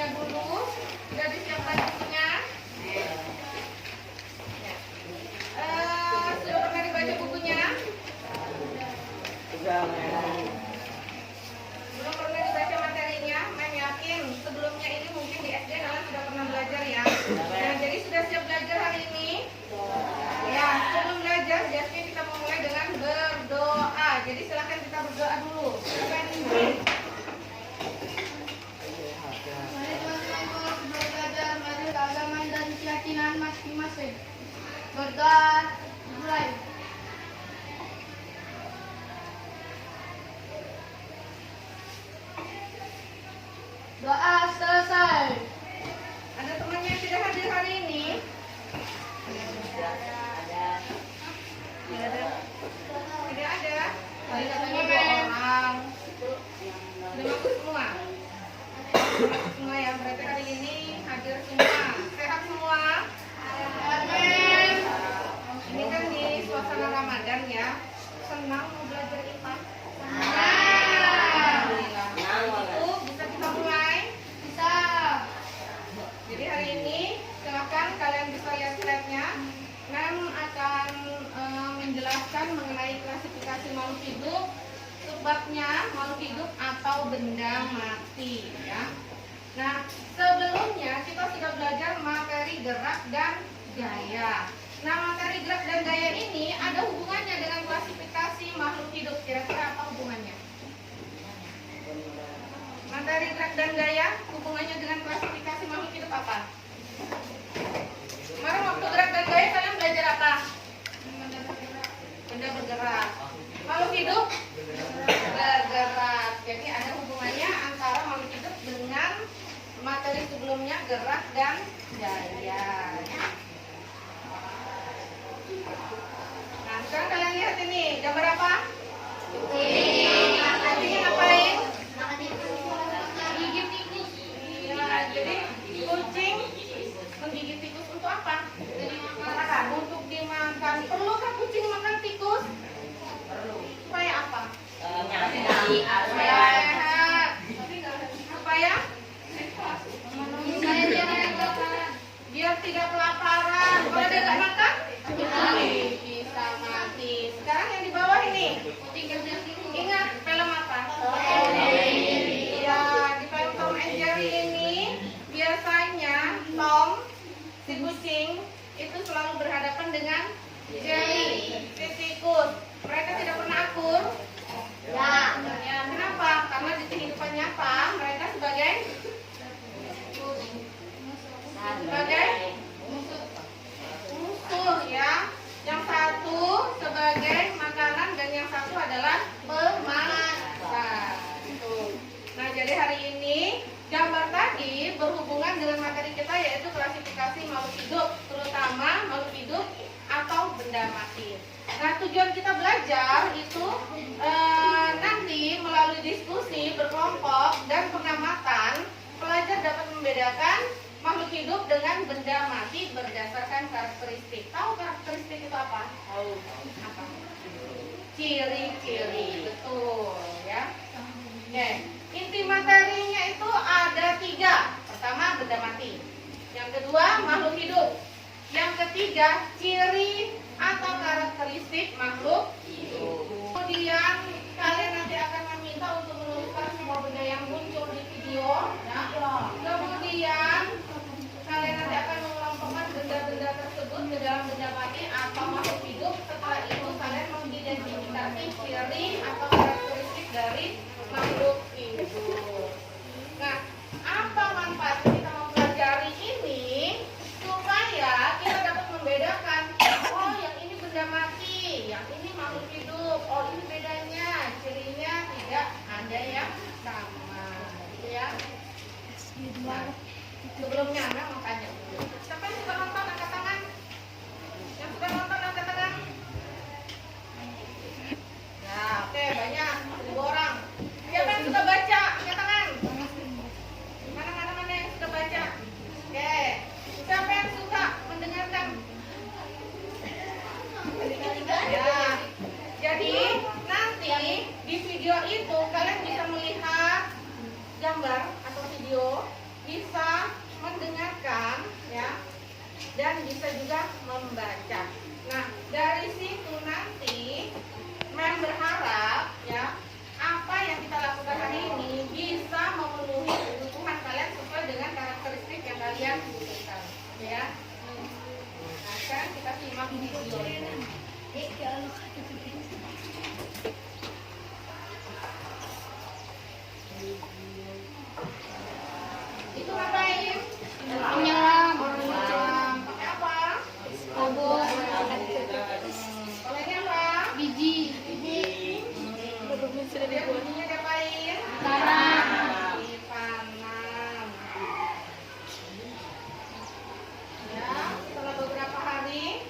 bukunya dulu. Sudah disiapkan bukunya? Sudah pernah dibaca bukunya? Belum pernah dibaca materinya? Saya yakin sebelumnya ini mungkin di SD kalian sudah pernah belajar ya. Nah, jadi sudah siap belajar hari ini? Ya, sebelum belajar biasanya kita memulai dengan berdoa. Jadi silakan kita berdoa dulu. Silakan. Mari teman-teman belajar, mari agama dan keyakinan masing-masing. Berdoa mulai. Doa selesai. Ada temannya yang tidak hadir hari ini? Tidak ada. Tidak ada. Tadi katanya 2 orang. Sudah masuk semua. Masuk semua ya. Berarti hari ini hadir semua. Sehat semua? Amin. Ini kan di suasana Ramadan ya. Senang mau belajar IPA? Alhamdulillah. Itu bisa kita mulai? Bisa. Jadi hari ini silakan kalian bisa lihat slide-nya. Nam akan menjelaskan mengenai klasifikasi makhluk hidup, sebabnya makhluk hidup atau benda mati ya. Nah, sebelumnya kita sudah belajar materi gerak dan gaya. Nah, materi gerak dan gaya ini ada hubungannya dengan klasifikasi makhluk hidup. Kira-kira apa hubungannya? Materi gerak dan gaya hubungannya dengan klasifikasi makhluk hidup apa? Kemarin waktu gerak dan gaya kalian belajar apa? Benda bergerak. Makhluk hidup bergerak. Jadi ada hubungannya antara makhluk hidup dengan materi sebelumnya gerak dan gaya. Nah, sekarang kalian lihat ini gambar apa? Kucing ngapain? Gigit tikus. Ya, jadi kucing menggigit tikus untuk apa? Untuk dimakan. Perlukah kucing makan tikus? Perlu. Supaya apa? Supaya sehat. Supaya biar tidak kelaparan. Kalau dia nggak makan, bisa mati. Sekarang yang di bawah ini, ingat film apa? Ya, di film Tom and Jerry ini biasanya Tom si kucing itu selalu berhadapan dengan Jerry si tikus. Mereka tidak pernah akur. Ya, kenapa? Karena di kehidupan nyata mereka sebagai musuh ya. Yang satu sebagai makanan dan yang satu adalah pemakan. Nah, jadi hari ini gambar tadi berhubungan dengan materi kita yaitu klasifikasi makhluk hidup, terutama makhluk hidup atau benda mati. Nah, tujuan kita belajar itu nanti melalui diskusi berkelompok dan pengamatan, pelajar dapat membedakan makhluk hidup dengan benda mati berdasarkan karakteristik. Tahu karakteristik itu apa? Tahu. Apa? Ciri-ciri, betul ya. Oke, inti materinya itu ada 3. Pertama, benda mati. Yang kedua, makhluk hidup. Yang ketiga, ciri atau karakteristik makhluk hidup. Kemudian kalian nanti akan meminta untuk menuliskan semua benda yang muncul di video. Ya. Kemudian kalian nanti akan mengelompokkan benda-benda tersebut ke dalam benda mati atau makhluk hidup. Setelah itu kalian mengidentifikasi ciri atau karakteristik dari makhluk hidup. Nah, apa manfaat kita mempelajari ini? Supaya kita dapat membedakan, oh yang ini benda mati, yang ini makhluk hidup, oh ini bedanya, cirinya tidak ada yang sama, gitu ya. Nah, sebelumnya Anda mau tanya dulu. Siapa yang sudah nonton angkat tangan? Yang sudah nonton angkat tangan? Ya, oke, banyak, 1.000 orang. Siapa yang sudah baca? Angkat tangan. Mana yang sudah baca? Oke. Siapa yang suka mendengarkan? Ya. Jadi nanti di video itu kalian bisa melihat gambar atau video, bisa dan bisa juga membaca. Nah, dari situ nanti Mem berharap ya apa yang kita lakukan hari ini bisa memenuhi kebutuhan kalian sesuai dengan karakteristik yang kalian butuhkan, ya. Nah, sekarang kita simak videonya. Itu ngapain? Menyelam. Menyelam. Pakai apa? Tabung. Kalau ini apa? Biji. Dia bunyinya diapain? Tanam. Ditanam. Ya, setelah beberapa hari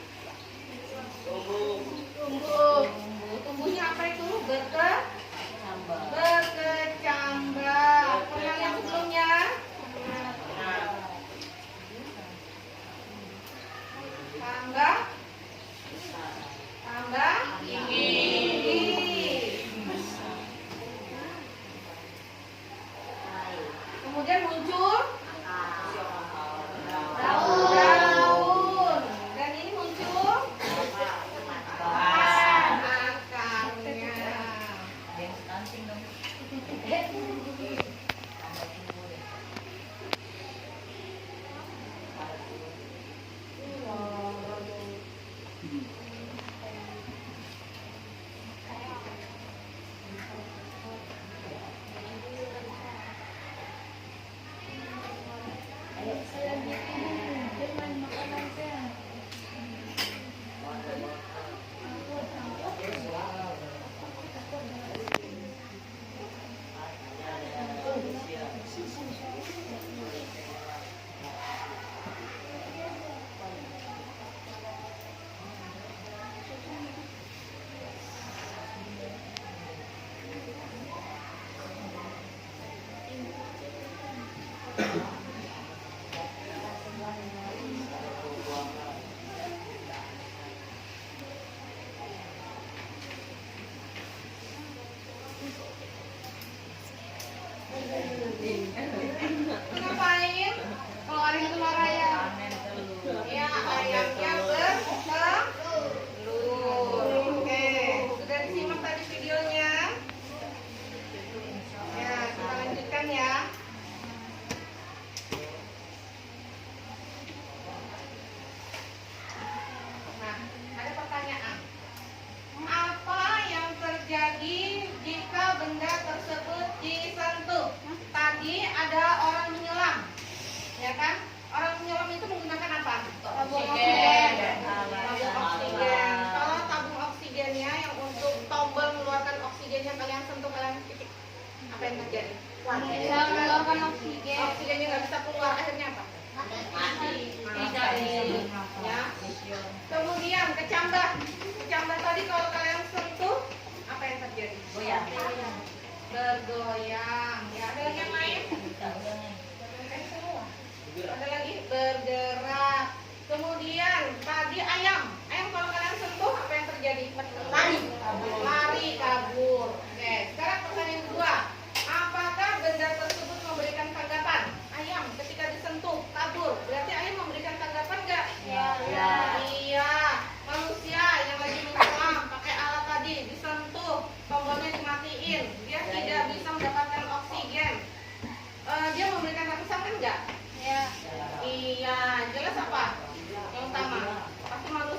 tumbuh. Tumbuhnya apa itu? Berkecambah. Pernah lihat sebelumnya? Tambah tinggi. Kemudian muncul daun. Dan ini muncul akarnya. Ngapain? Kalau hari itu raya. Ya, ayamnya bertelur. Oke, sudah disimak tadi videonya. Ya, kita lanjutkan ya. Nah, ada pertanyaan. Apa yang terjadi jika benda tersebut disentuh? Tadi ada orang menyelam, ya kan? Orang menyelam itu menggunakan apa? Tabung oksigen. Tabung oksigen. Kalau tabung oksigennya yang untuk tombol mengeluarkan oksigennya kalian sentuh, kalian titik, apa yang terjadi? Bisa mengeluarkan oksigen. Oksigennya nggak bisa keluar, akhirnya apa? Mati. Ya. Kemudian kecambah. Kecambah tadi kalau kalian sentuh, apa yang terjadi? Bergoyang. Ya, ada lagi yang lain? Ada lagi bergerak. Kemudian tadi ayam. Ayam kalau kalian sentuh, apa yang terjadi? Lari, kabur. Oke, sekarang pertanyaan kedua. Apakah benda tersebut memberikan tanggapan? Ayam ketika disentuh, kabur. Berarti ayam memberikan tanggapan nggak? Iya. Manusia yang lagi menyelam pakai alat tadi disentuh, tombolnya dimatiin, dia tidak bisa mendapatkan oksigen. Dia memberikan rangsangan nggak? Iya. Jelas apa? Yang utama, pasti manusia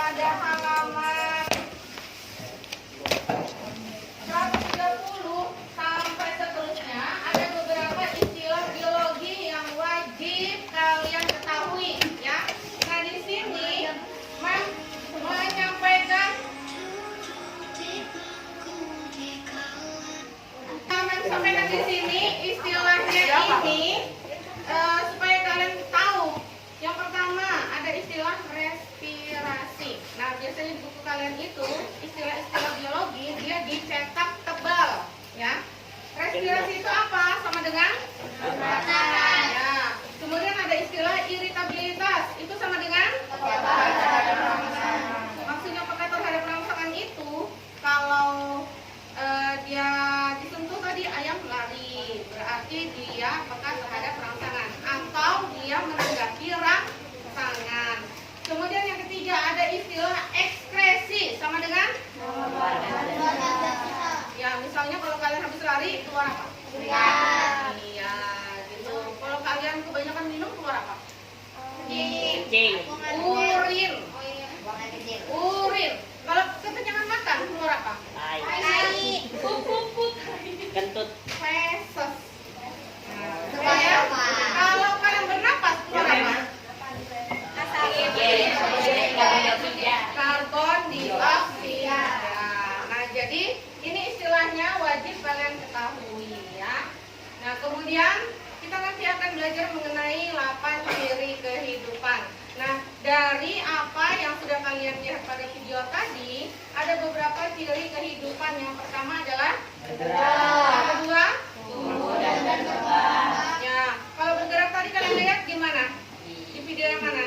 pada halaman 130 sampai seterusnya ada beberapa istilah biologi yang wajib kalian ketahui ya. Nah, di sini menyampaikan di sini istilahnya ini supaya kalian tahu. Yang pertama ada istilah respirasi. Nah, biasanya di buku kalian itu istilah-istilah biologi dia dicetak tebal ya. Respirasi itu apa? Sama dengan pernapasan. Ya. Kemudian ada istilah iritabilitas. Itu sama dengan maksudnya peka terhadap rangsangan itu kalau dia disentuh tadi ayam lari, berarti dia peka terhadap rangsangan atau dia menanggapi rangsangan. Kemudian yang ketiga ada istilah ekskresi sama dengan ya, misalnya kalau kalian habis lari keluar apa? Iya, gitu. Kalau kalian kebanyakan minum keluar apa? Urin. Urin. Kalau kekenyangan makan keluar apa? Pup. Kentut. Feses. Ya. Kalau kalian bernapas keluar apa? Karbon dioksida. Nah, jadi ini istilahnya wajib kalian ketahui ya. Nah, kemudian kita nanti akan belajar mengenai 8 ciri kehidupan. Nah, dari apa yang sudah kalian lihat pada video tadi, ada beberapa ciri kehidupan. Yang pertama adalah bergerak. Yang kedua, tumbuh dan berkembang. Ya, kalau bergerak tadi kalian lihat gimana? Di video yang mana?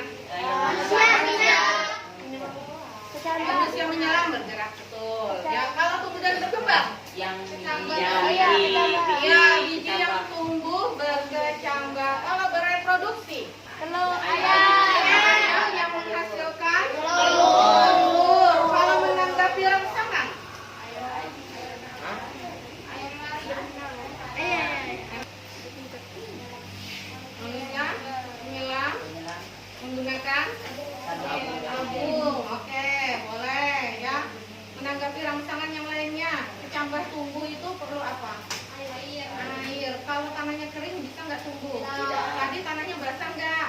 Manusia menyelam bergerak, betul. Ya, kalau tumbuh dan berkembang, Yang biji yang tumbuh berkecambah. Kalau bereproduksi, Telur ayam yang menghasilkan telur. Kalau menanggapi rangsangan, manusia menyelam menggunakan tabung. Oke, boleh ya. Menanggapi rangsangan yang lainnya, kecambah tumbuh itu perlu apa? Air. Kalau tanahnya kering bisa nggak tumbuh? Tadi tanahnya basah nggak?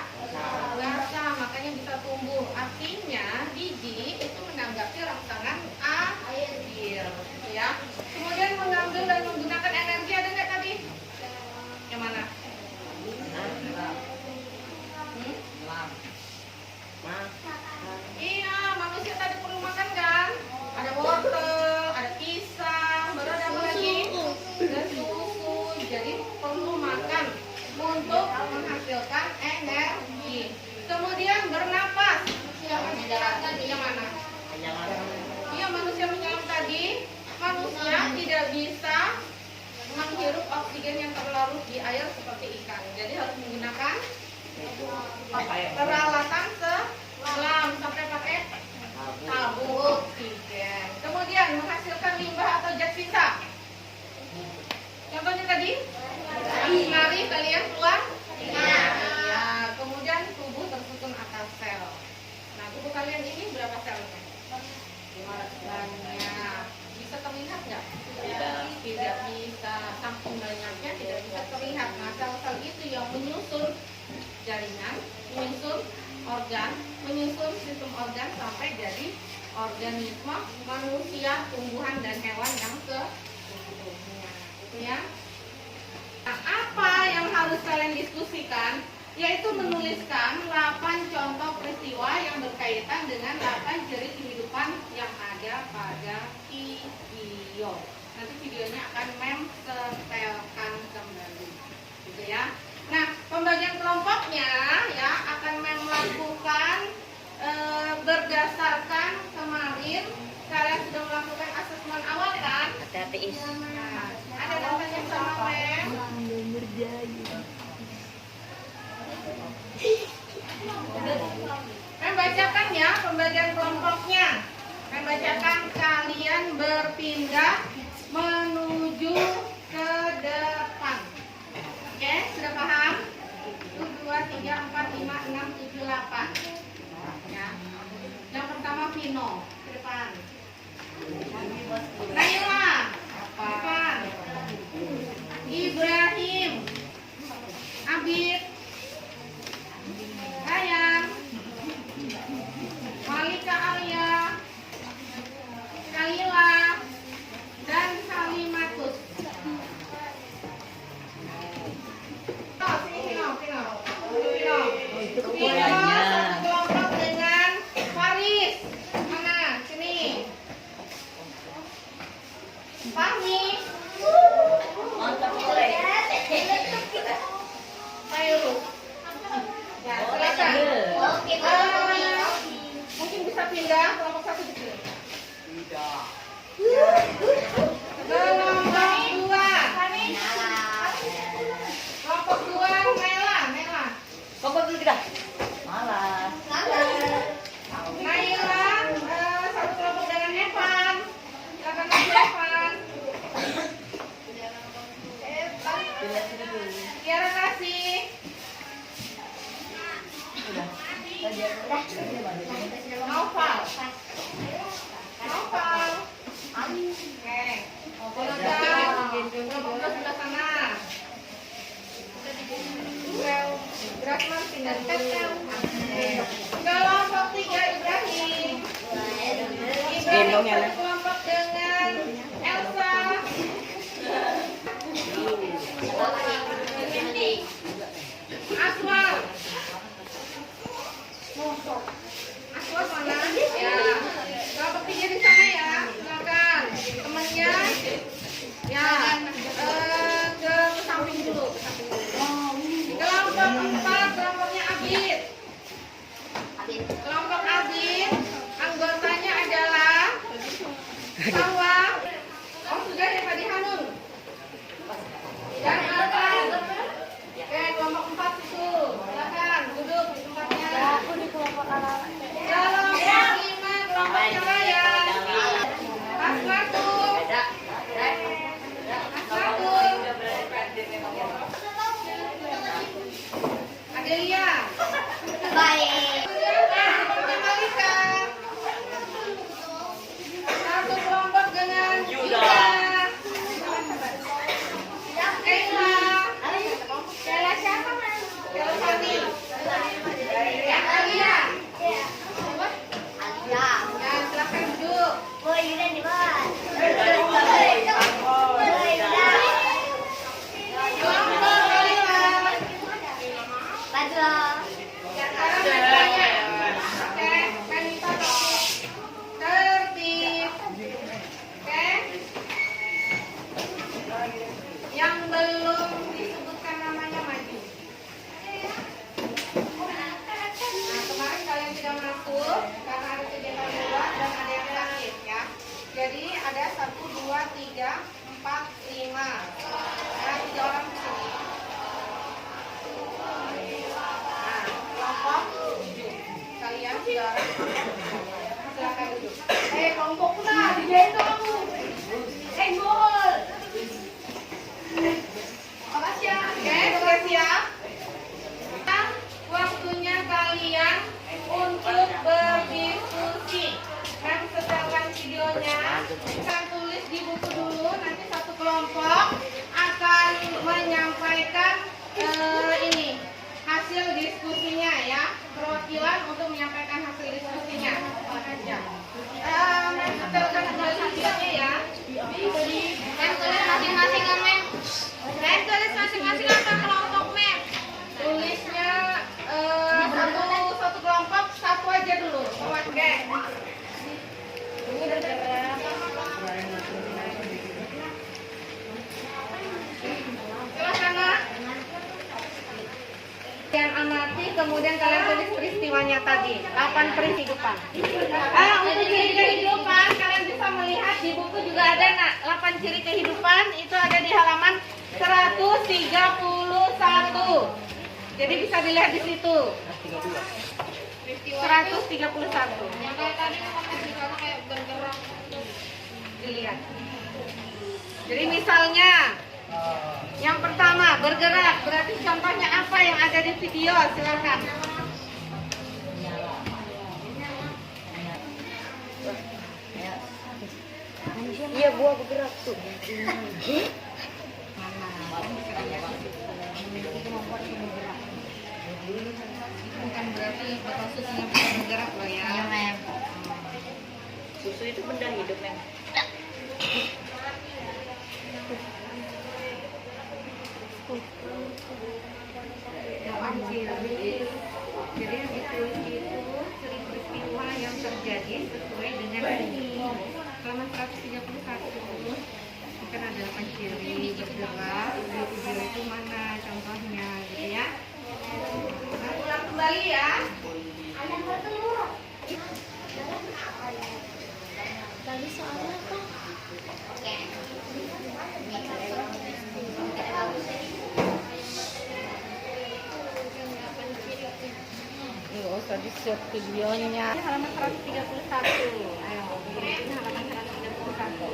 Basah, makanya bisa tumbuh. Artinya biji itu menanggapi rangsangan air, gitu ya. Kemudian mengambil dan menggunakan energi ada nggak tadi? Yang mana? Iya, manusia tadi perlu makan kan? Ada wortel, ada pisang, baru ada apa lagi? Ada susu. Jadi perlu makan untuk menghasilkan energi. Kemudian bernapas. Yang mana? Iya, manusia menyelam tadi. Manusia tidak bisa menghirup oksigen yang terlarut di air seperti ikan. Jadi harus menggunakan peralatan selam sampai pakai tabung oksigen. Kemudian menghasilkan limbah atau zat sisa. Contohnya tadi, nari kalian keluar. Ya, kemudian tubuh tersusun atas sel. Nah, tubuh kalian ini berapa selnya? Banyak. Bisa terlihat nggak? Tidak bisa. Saking banyaknya tidak bisa terlihat. Nah, sel-sel itu yang menyusun jaringan, menyusun organ, menyusun sistem organ sampai jadi organisme manusia, tumbuhan dan hewan yang seutuhnya. Gitu ya. Nah, apa yang harus kalian diskusikan? Yaitu menuliskan 8 contoh peristiwa yang berkaitan dengan 8 ciri kehidupan yang ada pada video. Nanti videonya akan setelkan kembali, gitu ya. Nah, pembagian kelompoknya ya akan melakukan berdasarkan kemarin kalian sudah melakukan asesmen awal kan? Nah, ada datanya sama Mem. Membacakan ya pembagian kelompoknya. Membacakan kalian berpindah menuju ke depan. Oke, sudah paham? 1, 2, 3, 4, 5, 6, 7, 8. Ya. Yang pertama Vino, ke depan. Naila, depan. Ibrahim, Abid, Rayyan, Malika Alia, Kalila, dan Halimatus. Vino, satu kelompok dengan Faris. Mana? Sini. Fahmi. Fairuz. Ya, silakan. Mungkin bisa pindah kelompok satu di sini. Kelompok dua. Kelompok dua, Naila. Kelompok dulu kita. Malas. Naila, satu kelompok dengan Evan. Silakan Mas Evan. Pilih sini dulu. Tiara kasih. Udah. Noval. Oke. Kelompok sebelah sana. Grasman pindah dulu. Kelompok tiga Ibrahim. Gendong ya, Satu kelompok dengan Elsa. Aswal. Aswal mana? Ya. Kelompok tiga di sana ya. Silakan. Temannya. Ya. Ke samping dulu. Kelompok empat, kelompoknya Abid. Kelompok Abid, anggotanya adalah Sawa. Oh sudah ya Pak Hanun. Dan Alvan. Oke, kelompok empat itu. Silakan duduk di tempatnya. Aku di kelompok anak. Kelompok lima, kelompoknya Rayyan. Asmatu. Adelia. Baik. Kelompoknya Malika. Satu kelompok dengan Yuda. Kayla. Kayla siapa mas? Kayla Fani. Ya, Alia. Ya, silakan duduk. Kelompok Kalila. Sekarang nanya. Oke, kan minta tertib. Oke. Yang belum disebutkan namanya maju. Nah, kemarin kalian tidak masuk karena ada kegiatan luar dan ada yang sakit ya. Jadi ada 1, 2, 3, 4, 5. Ada 3 orang di sini. Nah, kelompok 7. Kalian 3 orang. Silakan duduk. Kelompok pula digendong. Senggol. Makasih ya. Oke, sudah siap. Waktunya kalian untuk berdiskusi. Dan setelahkan videonya, kalian tulis di buku dulu. Nanti satu kelompok akan menyampaikan ini hasil diskusinya ya. Perwakilan untuk menyampaikan hasil diskusinya. Setelahkan videonya ya. Dan tulis masing-masing ya, Mem. Dan tulis masing-masing apa kelompok, Mem. Tulisnya satu kelompok satu aja dulu. Oke. Silakan. Kalian amati, kemudian kalian tulis peristiwanya tadi. 8 kehidupan. Untuk ciri kehidupan kalian bisa melihat di buku juga ada 8 ciri kehidupan. Itu ada di halaman 131. Jadi bisa dilihat di situ. 131. Yang kayak tadi kayak bergerak. Dilihat. Jadi misalnya yang pertama bergerak, berarti contohnya apa yang ada di video? Silakan. dia buah bergerak tuh. Bukan berarti bakal susunya bisa bergerak loh ya. Iya, Mem. Susu itu benda hidup, Mem. Jadi yang ditulis itu sering peristiwa yang terjadi sesuai dengan ini. Halaman 131 akan ada 8 ciri bergerak. Video itu mana contohnya gitu ya. Nah, ulang kembali ya. Tadi soalnya apa? Oke. Nggak usah di-share videonya. Ini halaman 131. Ayo, ini halaman 131.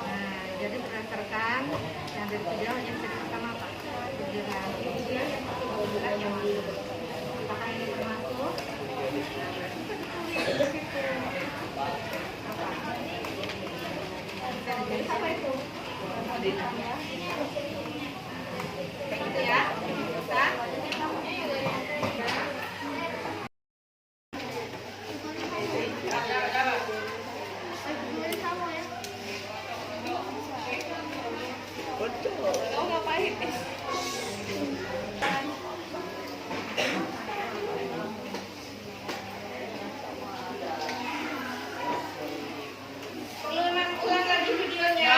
Nah, jadi berdasarkan yang dari video yang pertama apa? Bergerak. Kemudian yang bergerak yang mana? Apakah ini termasuk? Apa itu? Kayak gitu ya. Bisa? Oh, ngapain? Perlu ulang lagi videonya?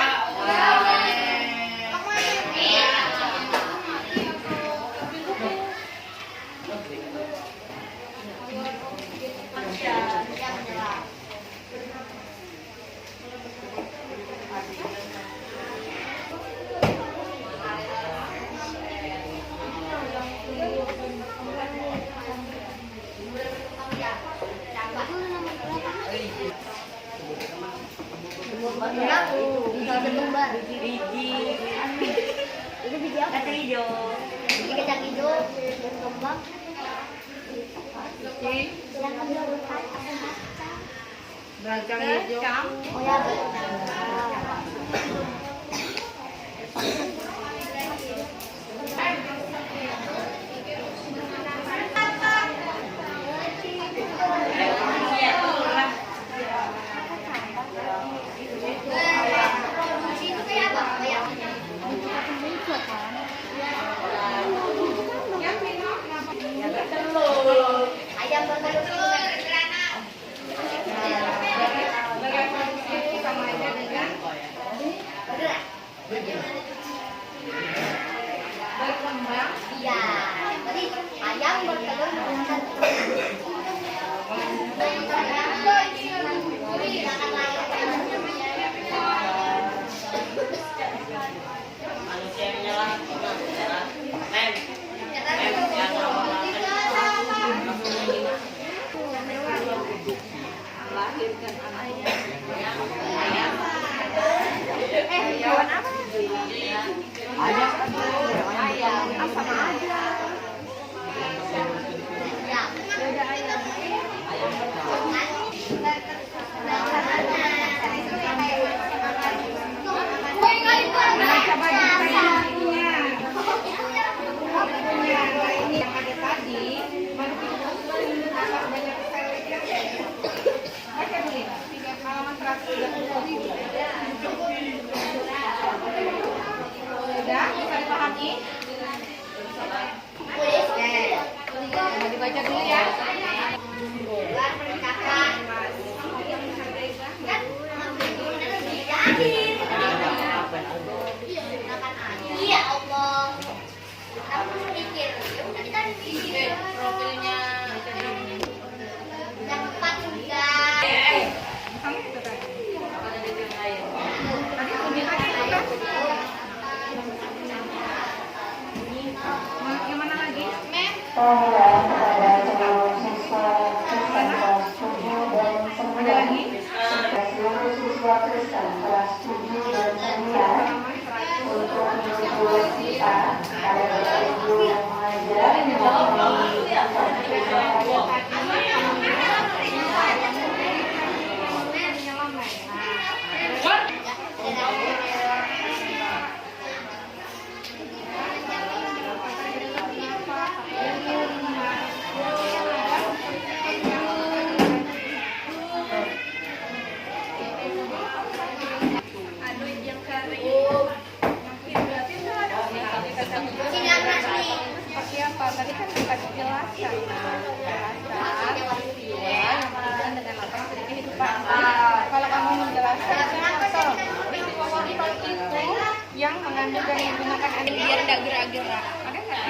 Bisa berlembar. Biji. Itu biji apa? Kacang hijau. Biji kacang hijau, berkembang. Yang kedua berkacang. Beragam hijau. Oh ya, betul. Itu kayak apa? Kayak ayam bertelur. Berreproduksi itu sama aja dengan Bergerak. berkembang. Iya. Tadi ayam bertelur menggunakan Manusia yang menyerah. Mem. Mem, yang Melahirkan anaknya. hewan apa? Ayam. Sama aja. Ya. Beda ayam. Nah, coba dipakai ininya. Nah, ini yang ada tadi. Baru kita banyak seleknya. Baca dulu. Halaman 130. Sudah, bisa dipahami? Coba dibaca dulu ya. Iya Allah. Aku mikir, ya udah kita mikir. Profilnya. Yang empat juga. Sama itu tadi. Tadi bunyi tadi itu kan? Yang mana lagi? Mem. Kalau kamu menjelaskan itu yang mengandung dan menggunakan air biar tidak gerak-gerak. Ada nggak?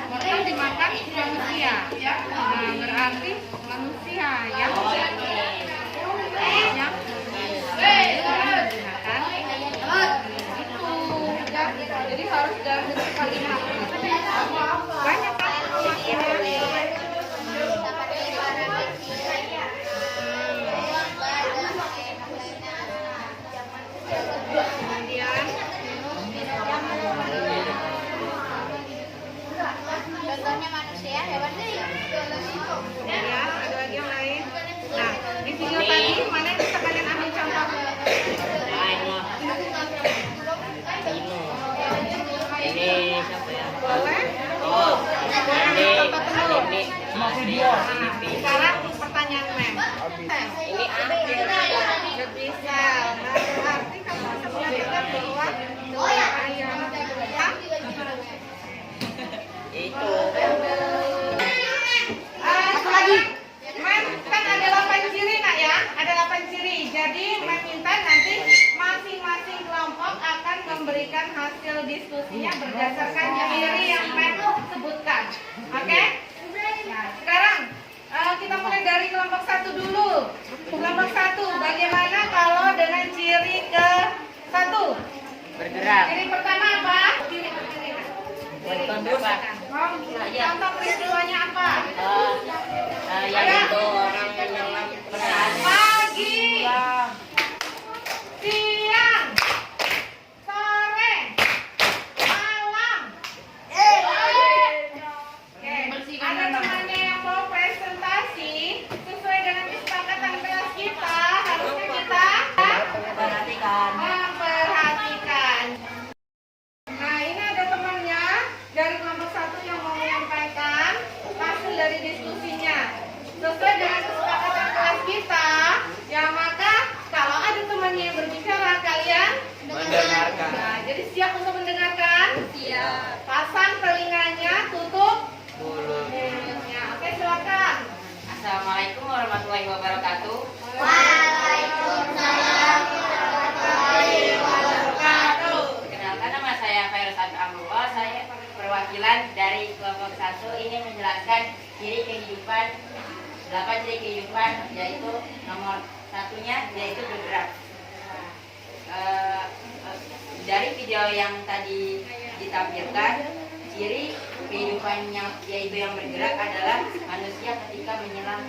Maka dimakan manusia, ya. Nah, berarti manusia yang menggunakan itu, jadi harus dalam bentuk kalimat. Banyak kan informasinya. Contohnya manusia, hewan Ya, ada lagi yang lain. Nah, di video tadi mana yang bisa kalian ambil contoh? Ini siapa ya? Boleh? Oh, Ini ini video. sekarang pertanyaan Mem. Ini akhir. Nggak bisa. Nah, berarti kamu bisa mengatakan bahwa ayam Itu. Satu lagi. Mem, kan ada 8 ciri nak ya? Ada 8 ciri. Jadi Mem minta nanti masing-masing kelompok akan memberikan hasil diskusinya berdasarkan ciri yang Mem sebutkan. Oke? Nah, sekarang kita mulai dari kelompok 1 dulu. Kelompok 1, bagaimana kalau dengan ciri ke 1? Bergerak. Ciri pertama apa? Ciri pertama. Bergerak. Contoh peristiwanya apa? Yang itu orang menyelam peran. Pagi, siang, sore, malam. Oke, ada temannya yang mau presentasi sesuai dengan kesepakatan kelas kita. Harusnya kita Perhatikan. memperhatikan. Nah, ini ada temannya dari kelompok 1 yang mau menyampaikan hasil dari diskusinya. Sesuai dengan kesepakatan kelas kita, ya maka kalau ada temannya yang berbicara, kalian Mendengarkan. Nah, jadi siap untuk mendengarkan? Siap. Pasang telinganya, tutup Mulut. mulutnya. Oke, silakan. Assalamualaikum warahmatullahi wabarakatuh. Waalaikumsalam. Perkenalkan, nama saya Fairuz Amrullah. Saya perwakilan dari kelompok 1 ini menjelaskan ciri kehidupan, 8 ciri kehidupan, yaitu nomor satunya yaitu bergerak. Dari video yang tadi ditampilkan, ciri kehidupan yaitu yang bergerak adalah manusia ketika menyelam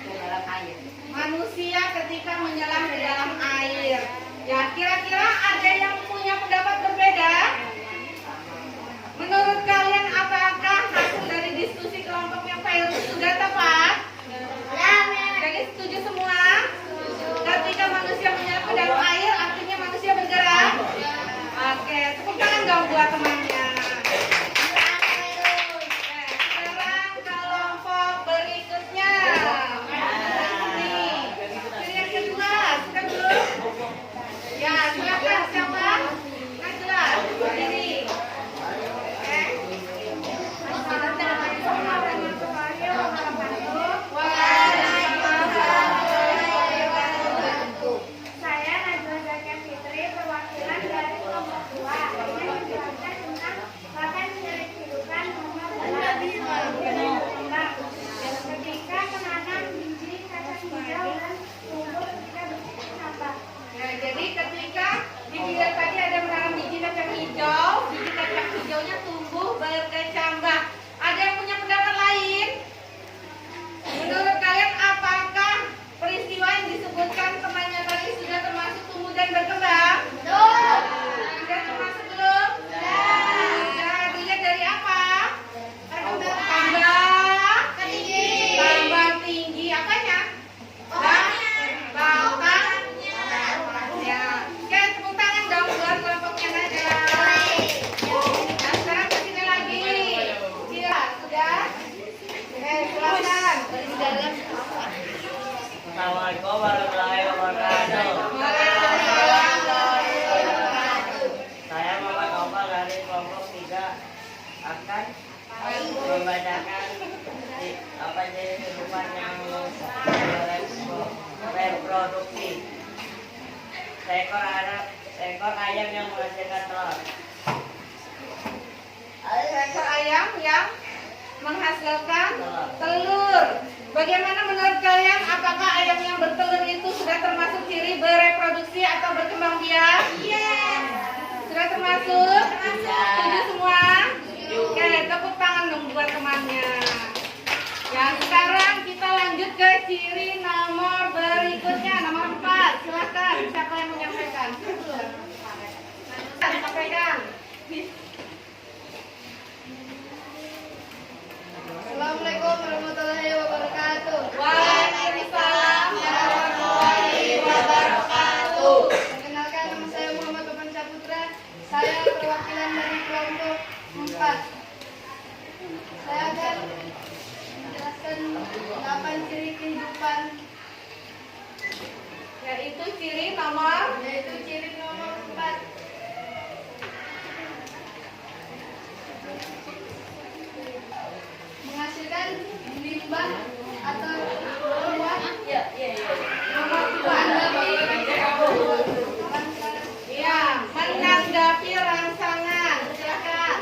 ke dalam air. Manusia ketika menyelam ke dalam air. Ya, kira-kira ada yang punya pendapat berbeda? Menurut kalian apakah hasil dari diskusi kelompoknya Fairuz sudah tepat? Jadi setuju semua? Ketika manusia menyelam ke dalam air, artinya manusia bergerak? Oke, tepuk tangan dong buat temannya. Sekarang kelompok berikutnya. Nih, ciri yang kedua, sudah belum? Ya, silakan siapa? Najla, berdiri. Oke. Saya Najwa Zakia Fitri, perwakilan dari kelompok 2. Ini menjelaskan tentang 8 ciri kehidupan nomor 8. Ketika menanam biji kacang hijau dan tumbuh ketika bercocok sampah. Ya, jadi ketika di video tadi ada menanam biji kacang hijau, biji kacang hijaunya tumbuh berkecambah. Ada yang punya pendapat lain? Menurut kalian apakah peristiwa yang disebutkan temannya tadi sudah termasuk tumbuh dan berkembang? Sudah termasuk belum? Sudah. Dilihat dari apa? Tambah tinggi. Apanya? Batangnya. Ya. Oke, tepuk tangan dong buat kelompoknya Najla. Nah, sekarang ke sini lagi. Iya, sudah? Silakan. Assalamualaikum warahmatullahi wabarakatuh. Waalaikumsalam. Saya Muhammad Novel akan membedakan apa jenis kehidupan yang reproduksi. Seekor ayam yang menghasilkan telur. Seekor ayam yang menghasilkan telur. Bagaimana menurut kalian? Apakah ayam yang bertelur itu sudah termasuk ciri bereproduksi atau berkembang biak? Iya. Sudah termasuk? Setuju semua? Oke, tepuk tangan dong buat temannya. Ya, sekarang kita lanjut ke ciri nomor berikutnya, nomor 4. Silakan, siapa yang menyampaikan? Sampaikan. Assalamualaikum warahmatullahi wabarakatuh. Waalaikumsalam warahmatullahi wabarakatuh. Perkenalkan, nama saya Muhammad Topan Saputra. Saya perwakilan dari kelompok 4. Saya akan menjelaskan 8 ciri kehidupan, Yaitu ciri nomor yaitu ciri nomor 4. Menghasilkan limbah atau buah. nomor 2. Iya, menanggapi rangsangan. Silakan.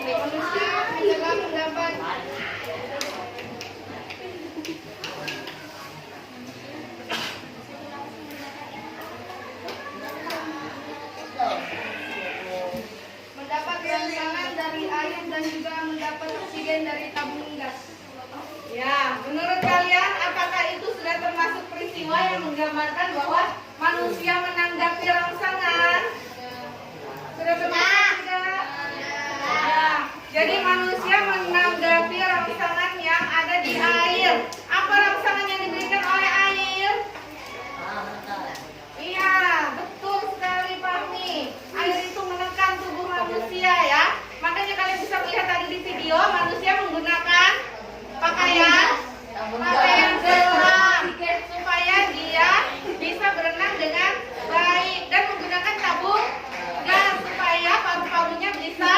Manusia mencegah mendapat rangsangan dari air dan juga mendapat oksigen dari tabung gas. Ya, menurut kalian apakah itu sudah termasuk peristiwa yang menggambarkan bahwa manusia menanggapi rangsangan? Sudah termasuk tidak? Ya, jadi manusia menanggapi rangsangan yang ada di air. Apa rangsangan yang diberikan oleh air? Iya, betul sekali Fahmi. Air itu menekan tubuh manusia ya. Makanya kalian bisa melihat tadi di video manusia menggunakan pakaian gelap supaya dia bisa berenang dengan baik dan menggunakan tabung gas supaya paru-parunya bisa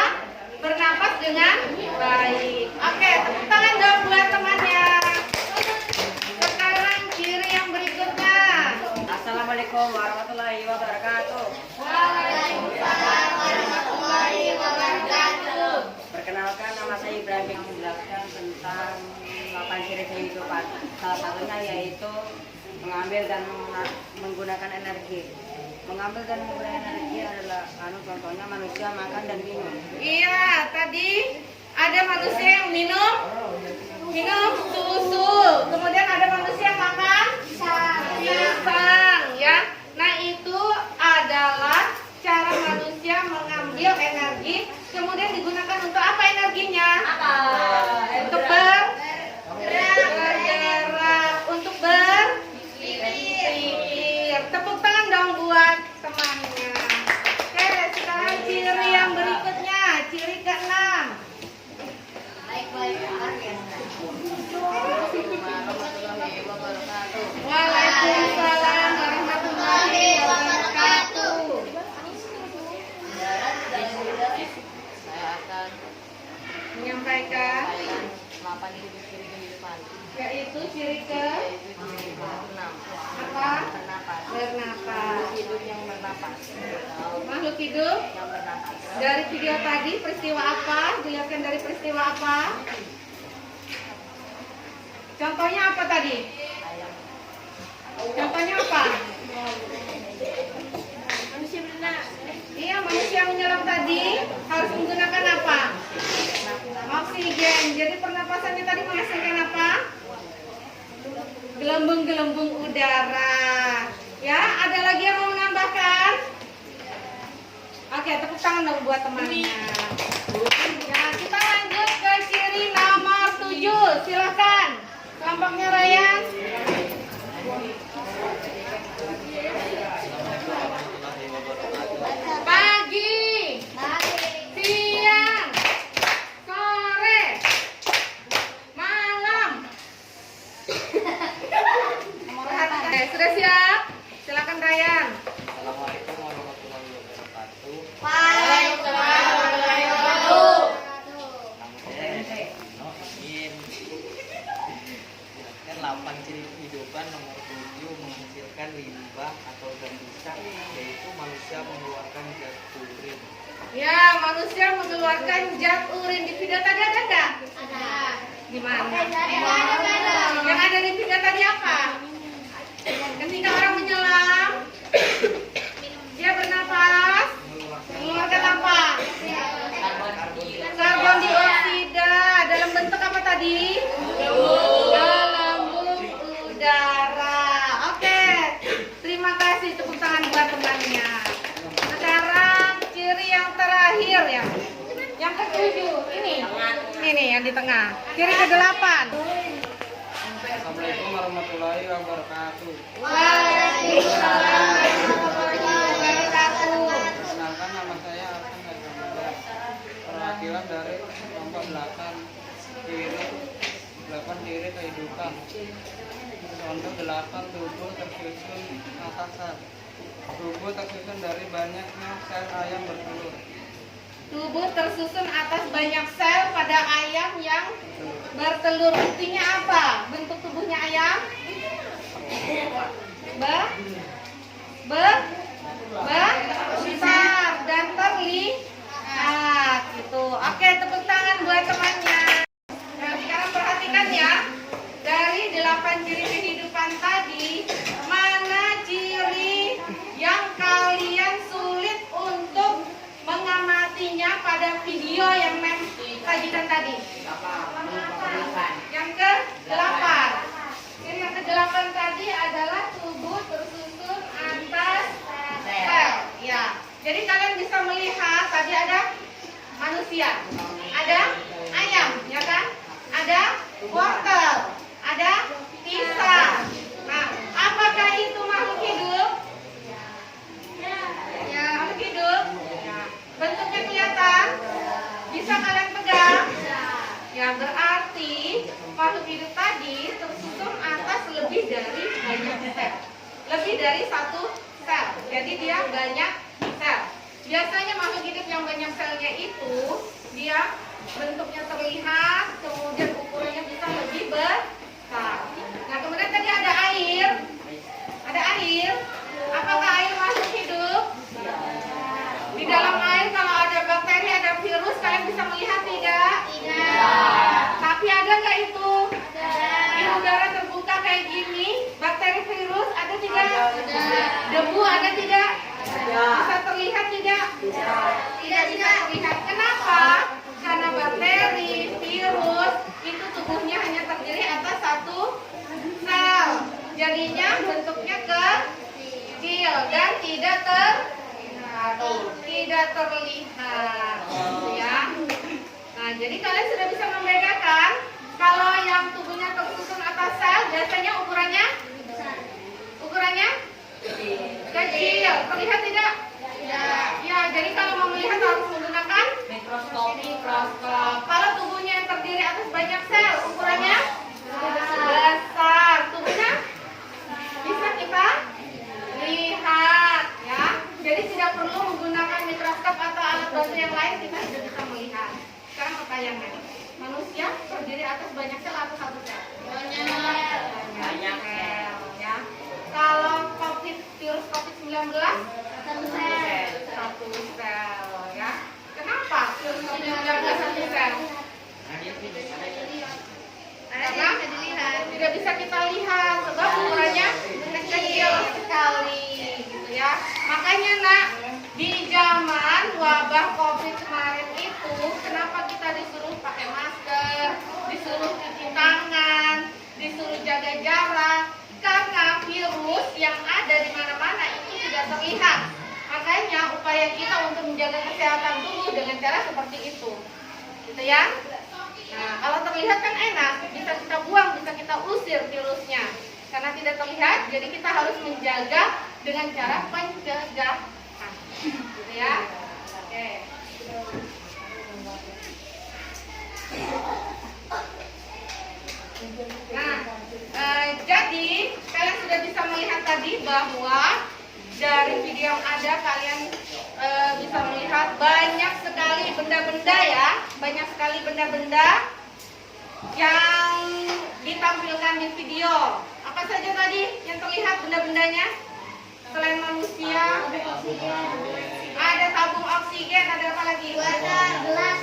bernapas dengan baik. Oke, tepuk tangan dong buat temannya. Sekarang ciri yang berikutnya. Assalamualaikum warahmatullahi wabarakatuh. Waalaikumsalam warahmatullahi wabarakatuh. Perkenalkan, nama saya Ibrahim yang menjelaskan tentang 8 ciri kehidupan. Salah satunya yaitu mengambil dan menggunakan energi. Mengambil dan menggunakan energi adalah contohnya manusia makan dan minum. Iya, tadi ada manusia yang minum susu. Kemudian ada manusia yang makan pisang, ya. Nah, itu adalah cara manusia mengambil energi, kemudian digunakan untuk apa energinya? Untuk bergerak, untuk berpikir. Tepuk tangan dong buat temannya. Oke, sekarang ciri yang berikutnya, ciri ke-6. Waalaikumsalam warahmatullahi wabarakatuh. Saya akan Menyampaikan 8 ciri kehidupan. yaitu ciri ke apa? Bernapas. Hidup yang bernapas. Makhluk hidup. Yang bernapas. Dari video tadi peristiwa apa? Dilihatkan dari peristiwa apa? Contohnya apa tadi? Contohnya apa? Manusia berenang. Iya, manusia menyelam tadi harus menggunakan apa? Oksigen. Jadi pernapasannya tadi menghasilkan apa? Gelembung-gelembung udara. Ya, ada lagi yang mau menambahkan? Oke, tepuk tangan dong buat temannya. Ya, kita lanjut ke ciri nomor 7. Silakan. Kelompoknya Ryan. Pagi, siang, sore, malam. Sudah siap? Silakan Ryan. Assalamualaikum warahmatullahi wabarakatuh. Waalaikumsalam warahmatullahi mengeluarkan zat urin. Di video tadi ada nggak? Ada. Di mana? Ada. Yang ada di video tadi apa? Ketika orang menyelam, dia bernapas, mengeluarkan apa? Karbon dioksida. Dalam bentuk apa tadi? Gelembung udara. Oke, terima kasih, tepuk tangan buat temannya. Sekarang ciri yang terakhir ya, yang ketujuh. Ini nih yang di tengah. Ciri ke-8. Assalamualaikum warahmatullahi wabarakatuh. Waalaikumsalam warahmatullahi wabarakatuh. Perkenalkan, nama saya Arkan Gajah, perwakilan dari kelompok 8 diri kehidupan. Contoh 8, tubuh tersusun atas sel. Tubuh tersusun dari banyaknya sel ayam bertelur. Tubuh tersusun atas banyak sel pada ayam yang bertelur. Buktinya apa? Bentuk tubuhnya ayam? Besar dan terlihat gitu. Oke, tepuk tangan buat temannya. Nah, sekarang perhatikan ya. Dari 8 ciri kehidupan tadi, mana ciri yang kalian sulit untuk mengamatinya pada video yang sajikan tadi? Yang ke-8. Ciri yang ke-8 tadi adalah tubuh tersusun atas sel. Ya. Jadi kalian bisa melihat tadi ada manusia, ada ayam, ya kan? Ada wortel, ada pisang. Nah, apakah itu makhluk hidup? Ya, makhluk hidup. Ya. Bentuknya kelihatan? Bisa kalian pegang? Ya, berarti makhluk hidup tadi tersusun atas lebih dari banyak sel. Lebih dari satu sel. Jadi dia banyak sel. Biasanya makhluk hidup yang banyak selnya itu dia bentuknya terlihat, kemudian ukurannya bisa lebih besar. Nah, kemudian tadi ada air. Ada air. Apakah air makhluk hidup? Di dalam air kalau ada bakteri, ada virus, kalian bisa melihat tidak? Tidak. Tapi ada nggak itu? Di udara terbuka kayak gini, bakteri virus ada tidak? Debu ada tidak? Bisa terlihat tidak? Tidak bisa terlihat. Kenapa? Karena bakteri, virus itu tubuhnya hanya terdiri atas satu sel. Jadinya bentuknya kecil dan tidak terlihat, ya. Nah, jadi kalian sudah bisa membedakan kalau yang tubuhnya tersusun atas sel biasanya ukurannya kecil. Terlihat tidak? Tidak. Ya, jadi kalau mau melihat harus menggunakan mikroskop. Kalau tubuhnya yang terdiri atas banyak sel, ukurannya besar. Tubuhnya bisa kita lihat, ya. Jadi tidak perlu menggunakan mikroskop atau alat bantu yang lain, kita sudah bisa melihat. Sekarang pertanyaannya, manusia terdiri atas banyak sel atau satu sel? Banyak sel, ya. Kalau virus COVID-19 satu sel, ya. Kenapa virus COVID-19 satu sel? Karena tidak bisa kita lihat sebab ukurannya kecil sekali, gitu ya. Makanya nak, di zaman wabah COVID kemarin itu, kenapa kita disuruh pakai masker, disuruh cuci tangan, disuruh jaga jarak? Karena virus yang ada di mana-mana itu tidak terlihat. Makanya upaya kita untuk menjaga kesehatan tubuh dengan cara seperti itu, gitu ya. Nah, kalau terlihat kan enak, bisa kita buang, bisa kita usir virusnya. Karena tidak terlihat, jadi kita harus menjaga dengan cara pencegahan, gitu ya. Oke. Nah, jadi kalian sudah bisa melihat tadi bahwa dari video yang ada kalian bisa melihat banyak sekali benda-benda ya, banyak sekali benda-benda yang ditampilkan di video. Apa saja tadi yang terlihat benda-bendanya? Selain manusia, ada tabung oksigen, ada apa lagi? Ada gelas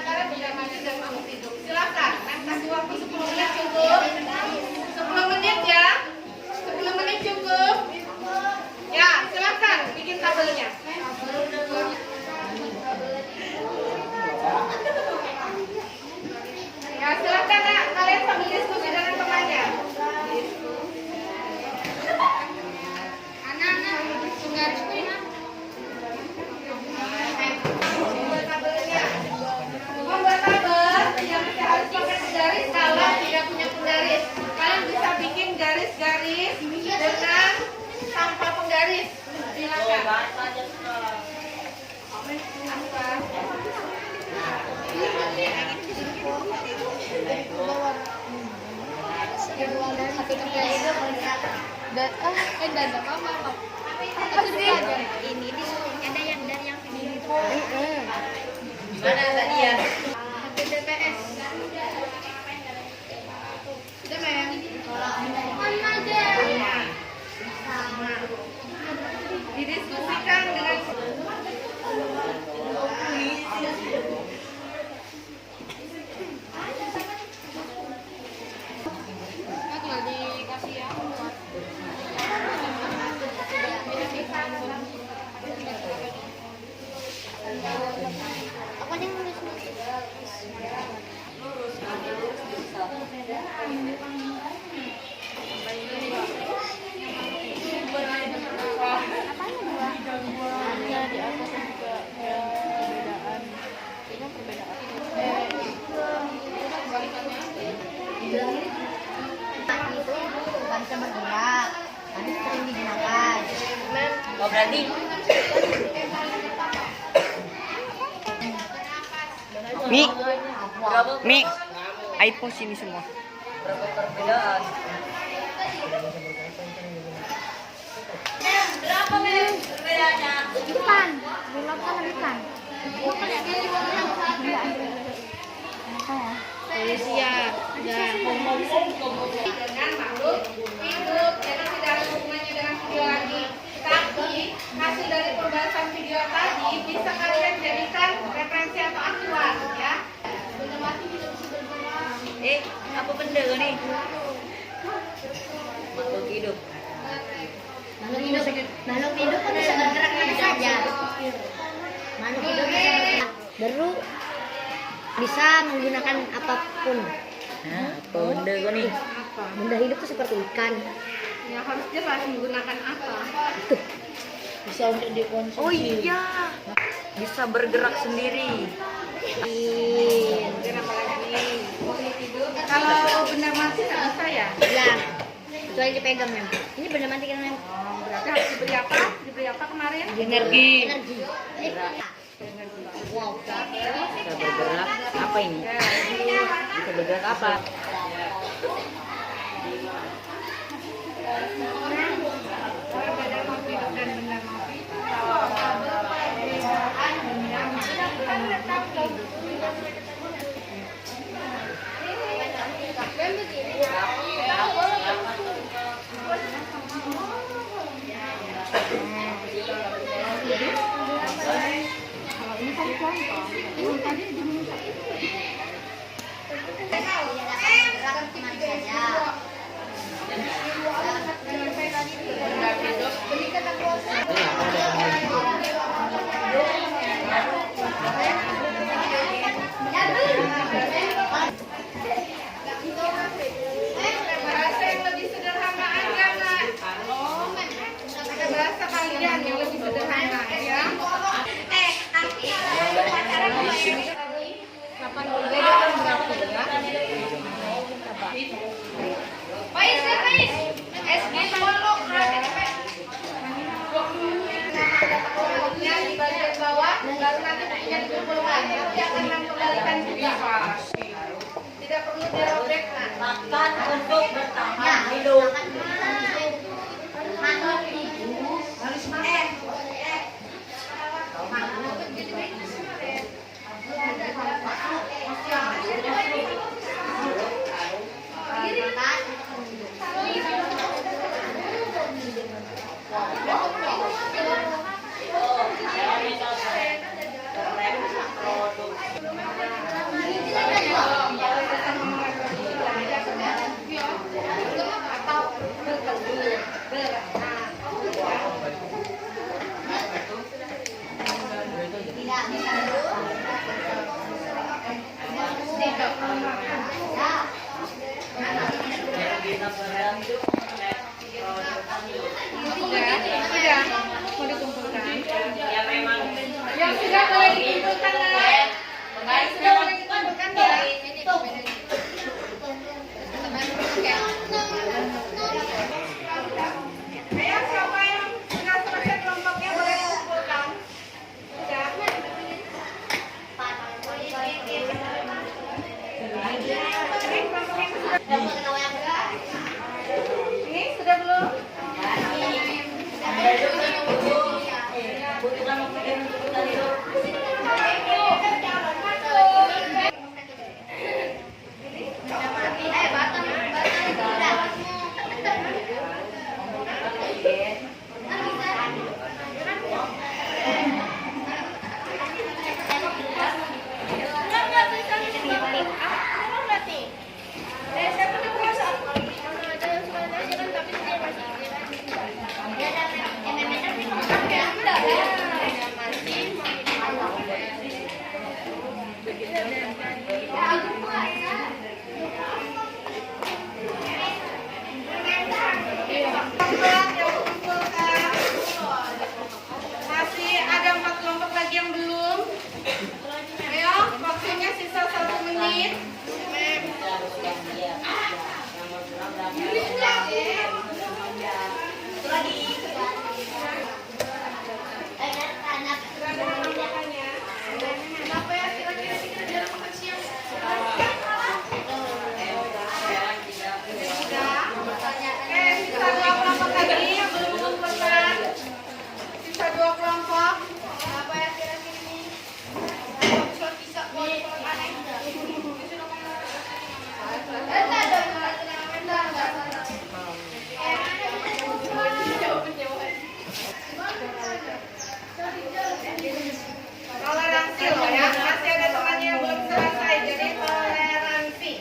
antara benda mati dan makhluk hidup. Silakan, kasih waktu 10 menit cukup. 10 menit ya. 10 menit cukup. Ya, silakan bikin tabelnya. Ya, silakan Nak, kalian sambil diskusi dengan temannya. Anak-anak, garis kuina. Membuat tabelnya. Membuat tabel yang harus pakai penggaris kalau tidak punya penggaris. Kalian bisa bikin garis-garis dengan tanpa penggaris. Silakan. Ini disuruhnya ada yang dari yang ini. Gimana tadi ya? DPS. Sudah, Mem? Didiskusikan dengan Aku yang nulis. Apanya dua? Ya di atas juga ya perbedaan. Ini perbedaan. Kaki itu bukan bisa bergerak, tapi sering digunakan. Oh berarti Mi, iPhone sini semua. berapa perbedaan? Berapa Mem perbedaannya? Depan, belok kan depan. siap. Dengan makhluk hidup, jadi tidak ada hubungannya dengan video lagi. Tapi hasil dari pembahasan video tadi bisa kalian jadikan referensi atau acuan ya. Benda mati tidak bisa bergerak. Apa benda nih? Makhluk hidup. Makhluk hidup kan bisa bergerak mana saja. Makhluk hidup bisa bergerak. Baru bisa menggunakan apapun. Nah, apa benda nih? Apa? Benda hidup itu seperti ikan. Ya harus jelas menggunakan apa. Bisa untuk dikonsumsi. Oh iya, bisa bergerak sendiri. Dan apa lagi? Kalau benda mati nggak bisa ya? Ya, kecuali dipegang Mem. Ini benda mati kan Mem. Berarti harus diberi apa? Diberi apa kemarin? Energi. Energi. Wow. Bisa bergerak apa ini? Bisa bergerak apa? Beda makhluk hidup dan benda mati. Perbedaan benda mati. Bahasa yang lebih sederhana aja, Nak. Ada bahasa kalian yang lebih sederhana ya. Kapan beda kan berarti ya? SG follow di bagian bawah, baru nanti bukunya dikumpulkan. Nanti akan mengembalikan juga. Tidak perlu dirobek, Nak. Makan untuk bertahan hidup. Makhluk hidup Harus makan. Produk Ini sudah belum? Masih ada 4 kelompok lagi yang belum. Ayo, waktunya sisa 1 menit. Sisa 2 kelompok lagi yang belum mengumpulkan. Sisa 2 kelompok. Apa ya kira-kira ini? Toleransi loh ya, masih ada temannya yang belum selesai, jadi toleransi.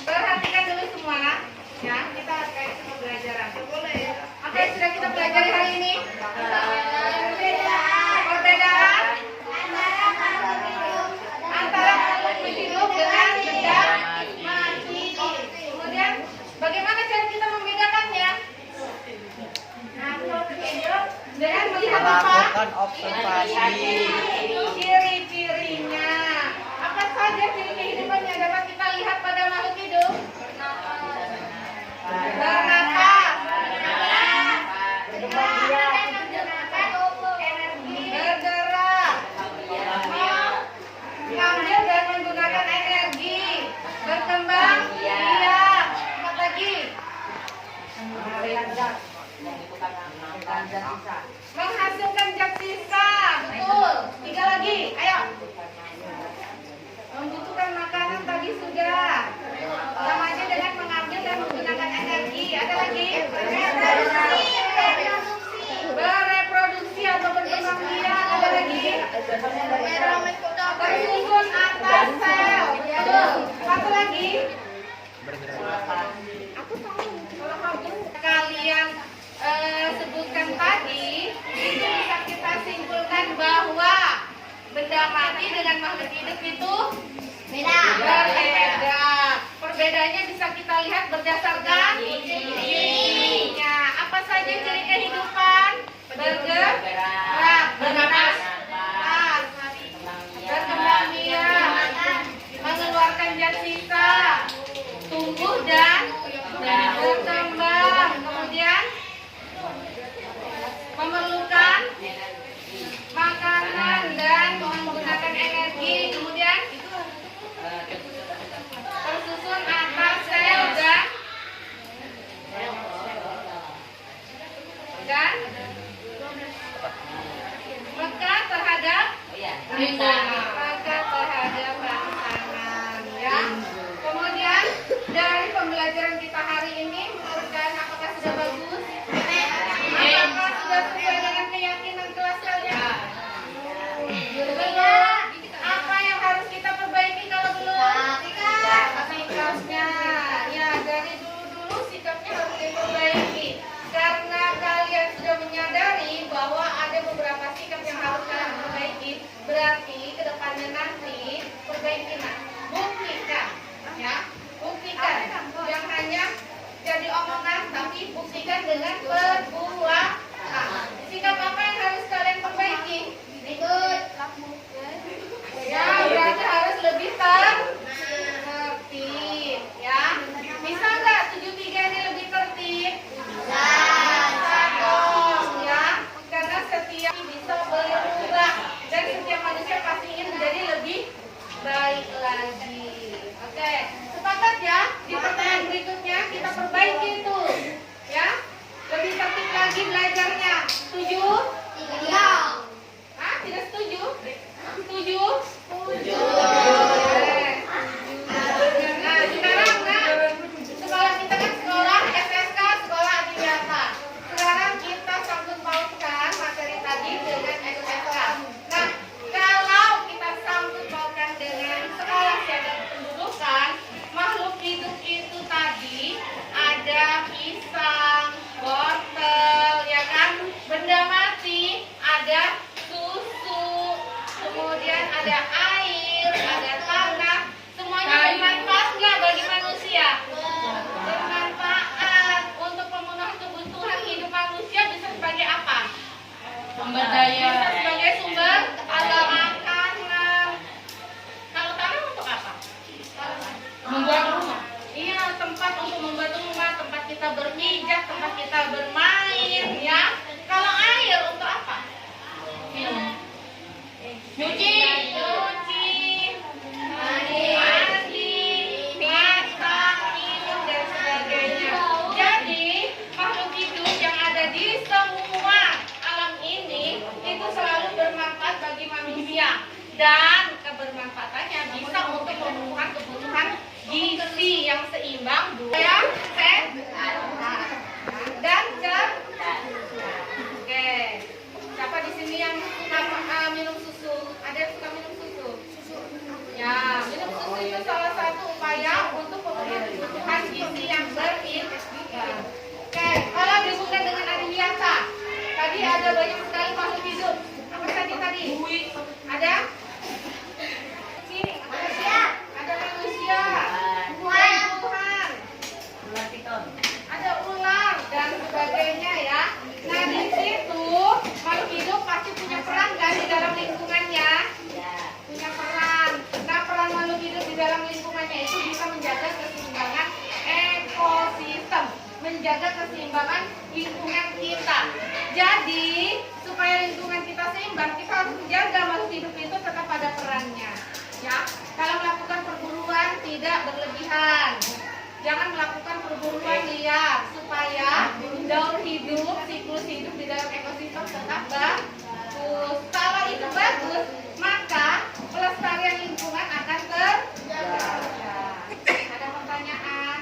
Perhatikan dulu semua ya, kita kayak semua belajaran. Apa yang sudah kita pelajari hari ini? Perbedaan antara makhluk hidup dengan benda mati. Kemudian bagaimana cara kita membedakannya? Makhluk hidup dengan melihat apa? Lakukan observasi. Ciri-cirinya. Apa saja ciri kehidupan yang dapat kita lihat pada makhluk hidup? Bernapas, bergerak, mengambil dan menggunakan energi, berkembang biak, apa lagi? Menghasilkan zat sisa, betul. 3 lagi, ayo. Membutuhkan makanan tadi sudah. Sama aja dengan mengambil dan menggunakan energi. Ada lagi? Bereproduksi atau berkembang biak. Ada lagi? Tersusun atas sel. Betul. Satu lagi? Aku tahu. Kalau kamu kalian sebutkan tadi, itu bisa kita simpulkan bahwa benda mati dengan makhluk hidup itu berbeda. Perbedaannya bisa kita lihat berdasarkan cirinya. Apa saja ciri kehidupan? Bergerak, bernapas, berkembang biak, mengeluarkan zat sisa, tumbuh dan berkembang. Kemudian memerlukan makanan dan menggunakan energi. Kemudian tersusun atas sel dan dengan perbuatan. Sikap apa yang harus kalian perbaiki? Ya, berarti harus lebih tertib, ya. Bisa nggak 73 ini lebih tertib? Bisa dong, ya. Karena setiap bisa berubah dan setiap manusia pasti ingin menjadi lebih baik lagi. Oke, sepakat ya? Di pertemuan berikutnya kita perbaiki itu, ya. Lebih tertib lagi belajarnya. Setuju? Ah, tidak setuju? Setuju? Setuju. Nah, sekarang sekolah kita kan sekolah SSK, sekolah adiwiyata. Sekarang kita sangkut pautkan materi tadi dengan SSK. Nah, kalau kita sangkut pautkan dengan sekolah siaga kependudukan, makhluk hidup itu tadi ada pisang, wortel, ya kan, benda mati, ada susu, kemudian ada air, ada tanah, semuanya bermanfaat nggak bagi manusia? Bermanfaat. Untuk pemenuhan kebutuhan hidup manusia bisa sebagai apa? Sumber daya. Bisa sebagai sumber makanan. Kalau tanah untuk apa? Membuat rumah. Iya, tempat untuk membuat rumah, tempat kita berpijak, tempat kita bermain, ya. Kalau air untuk apa? Minum. Nyuci. Mandi, masak, minum dan sebagainya. Jadi makhluk hidup yang ada di semua alam ini itu selalu bermanfaat bagi manusia dan kebermanfaatannya bisa untuk memenuhi kebutuhan gizi yang seimbang, dua sehat dan cerdas. Oke, siapa di sini yang suka minum susu? Ada yang suka minum susu? Ya, minum susu itu salah satu upaya untuk pemenuhan kebutuhan gizi yang berimbang. Oke, kalau dihubungkan dengan adiwiyata, tadi ada banyak sekali makhluk hidup. Apa tadi? Ada? Sini, manusia. Ada manusia. Tumbuhan. Ada ular dan sebagainya, ya. Nah, di situ makhluk hidup pasti punya peran kan di dalam lingkungannya? Punya peran. Nah, peran makhluk hidup di dalam lingkungannya itu bisa menjaga keseimbangan ekosistem, menjaga keseimbangan lingkungan kita. Jadi, supaya lingkungan kita seimbang, kita harus menjaga makhluk hidup itu tetap ada perannya. Ya, kalau melakukan perburuan tidak berlebihan. Jangan melakukan perburuan liar supaya daur hidup, siklus hidup di dalam ekosistem tetap bagus. Kalau itu bagus, maka pelestarian lingkungan akan terjaga. Ada pertanyaan?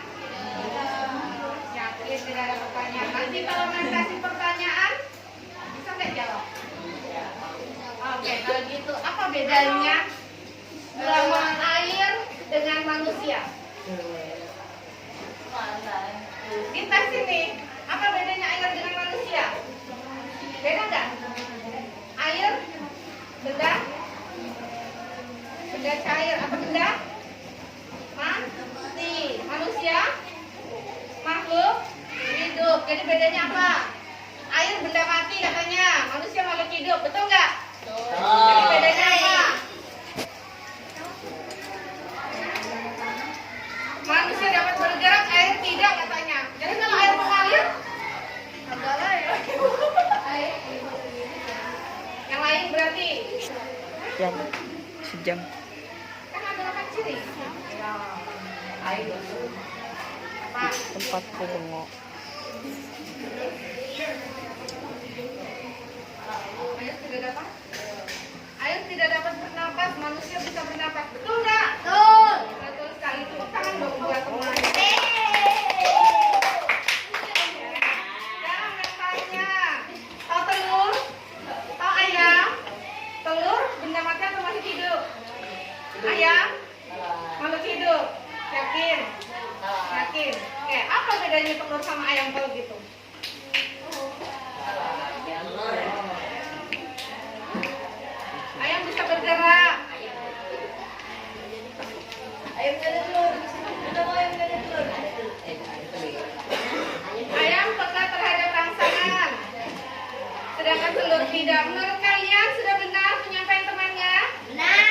Yakin tidak ada pertanyaan? Nanti kalau kasih pertanyaan, bisa nggak jawab? Oke, kalau gitu apa bedanya gelamuan air dengan manusia? Di tes ini, apa bedanya air dengan manusia? Beda nggak? Air benda cair, apa benda mati. Manusia makhluk hidup. Jadi bedanya apa? Air benda mati katanya, manusia makhluk hidup, betul nggak? Jadi bedanya apa? Manusia dapat bergerak, air tidak katanya. Jadi kalau air mengalir, yang lain berarti Sejam. kan ada 8 ciri. Air apa? Tempatku bengok. Air tidak dapat. Air tidak dapat bernapas, manusia bisa bernapas. Betul nggak? Betul sekali. Tepuk tangan dong buat teman. Sekarang yang tanya, tahu telur? Tahu ayam? Telur benda mati atau masih hidup? Ayam? Makhluk hidup. Yakin? Yakin. Oke, apa bedanya telur sama ayam kalau gitu? Ayam bisa bergerak. Ayam peka terhadap tidak. Menurut kalian sudah benar penyampaian temannya? Benar.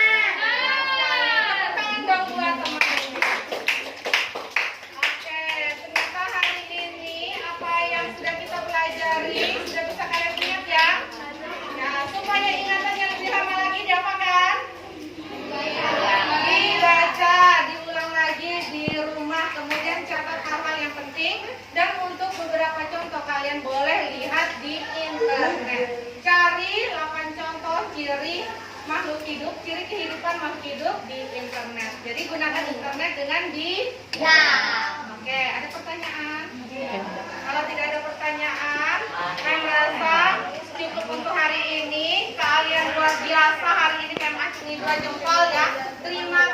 Tepuk tangan dong buat teman. Oke, ternyata hari ini apa yang sudah kita pelajari sudah bisa kalian ingat ya? Nah, supaya ingatannya lebih lama lagi diapakan? Dibaca, diulang lagi di rumah, kemudian catat hal-hal yang penting. Dan untuk beberapa contoh kalian boleh lihat di internet. Cari 8 contoh ciri makhluk hidup, ciri kehidupan makhluk hidup di internet. Jadi gunakan internet dengan bijak. Oke, ada pertanyaan? Kalau tidak ada pertanyaan, saya merasa cukup untuk hari ini. Kalian luar biasa hari ini, kayak acungi 2 jempol ya. Terima